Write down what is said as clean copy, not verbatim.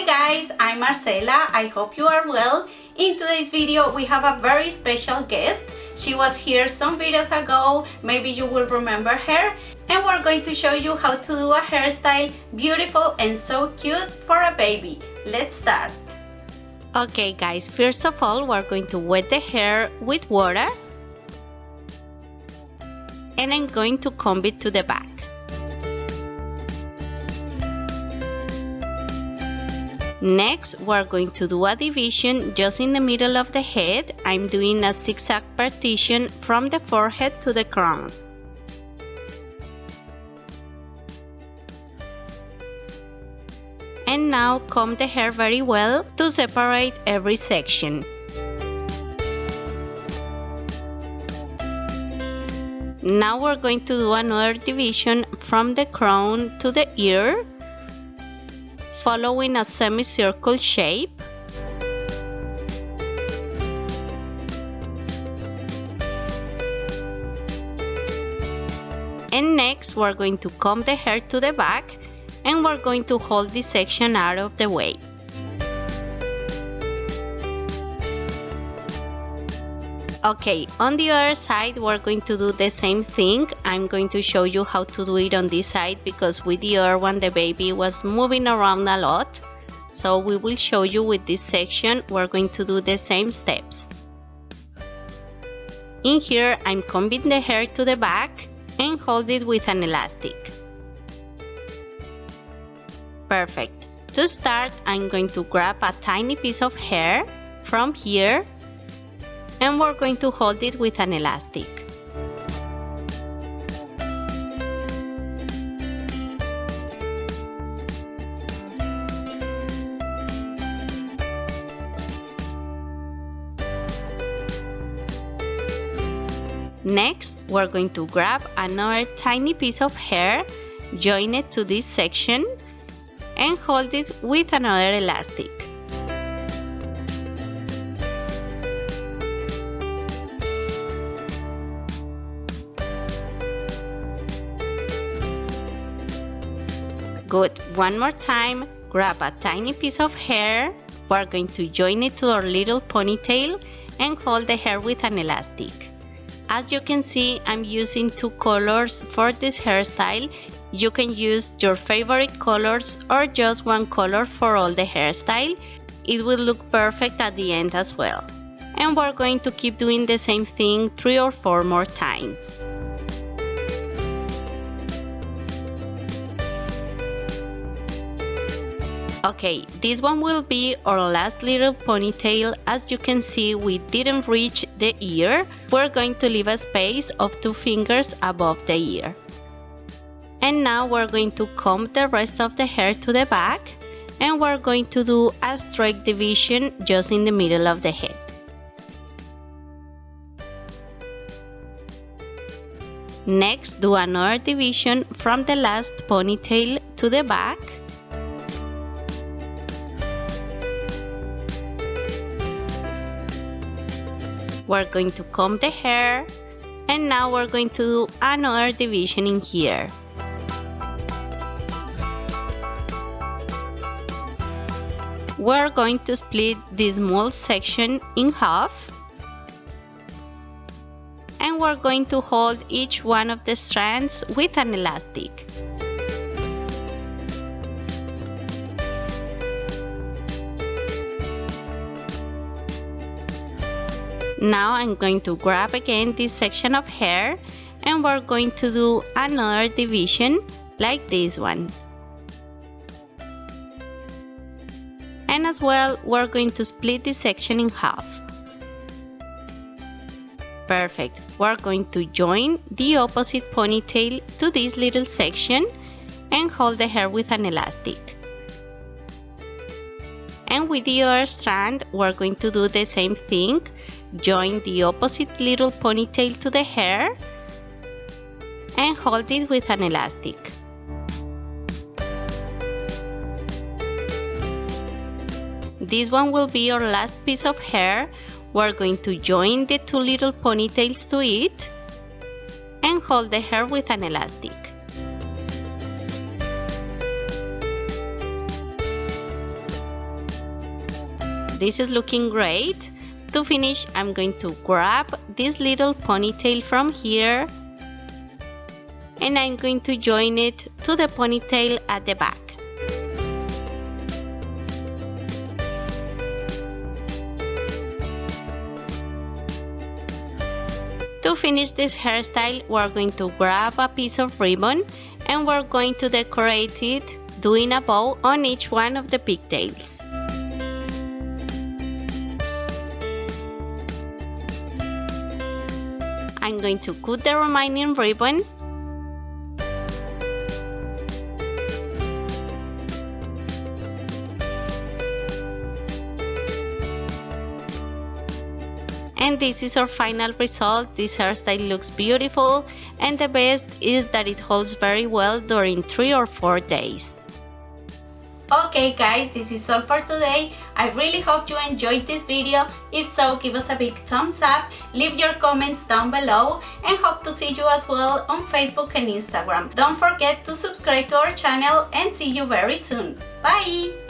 guys, I'm Marcela. I hope you are well. In today's video we have a very special guest. She was here some videos ago, maybe you will remember her, and we're going to show you how to do a hairstyle beautiful and so cute for a baby. Let's start. Okay guys, first of all we're going to wet the hair with water and I'm going to comb it to the back. Next, we're going to do a division just in the middle of the head. I'm doing a zigzag partition from the forehead to the crown. And now comb the hair very well to separate every section. Now we're going to do another division from the crown to the ear, following a semicircle shape. And next we're going to comb the hair to the back and we're going to hold this section out of the way. Okay, on the other side we're going to do the same thing. I'm going to show you how to do it on this side because with the other one the baby was moving around a lot. So we will show you with this section, we're going to do the same steps. In here I'm combing the hair to the back and hold it with an elastic. Perfect. To start, I'm going to grab a tiny piece of hair from here and we're going to hold it with an elastic. Next, we're going to grab another tiny piece of hair, join it to this section, and hold it with another elastic. Good. One more time, grab a tiny piece of hair. We're going to join it to our little ponytail and hold the hair with an elastic. As you can see, I'm using two colors for this hairstyle. You can use your favorite colors or just one color for all the hairstyle. It will look perfect at the end as well. And we're going to keep doing the same thing 3 or 4 more times. Okay, this one will be our last little ponytail. As you can see, we didn't reach the ear. We're going to leave a space of 2 fingers above the ear. And now we're going to comb the rest of the hair to the back and we're going to do a straight division just in the middle of the head. Next, do another division from the last ponytail to the back. We're going to comb the hair and now we're going to do another division in here. We're going to split this small section in half and we're going to hold each one of the strands with an elastic. Now I'm going to grab again this section of hair and we're going to do another division like this one. And as well, we're going to split this section in half. Perfect. We're going to join the opposite ponytail to this little section and hold the hair with an elastic. And with the other strand, we're going to do the same thing. Join the opposite little ponytail to the hair and hold it with an elastic. This one will be our last piece of hair. We're going to join the 2 little ponytails to it and hold the hair with an elastic. this is looking great. To finish, I'm going to grab this little ponytail from here and I'm going to join it to the ponytail at the back. To finish this hairstyle, we're going to grab a piece of ribbon and we're going to decorate it doing a bow on each one of the pigtails. I'm going to cut the remaining ribbon . And this is our final result. This hairstyle looks beautiful and the best is that it holds very well during 3 or 4 days. Okay guys, this is all for today. I really hope you enjoyed this video. If so, give us a big thumbs up, leave your comments down below and hope to see you as well on Facebook and Instagram. Don't forget to subscribe to our channel and see you very soon. Bye!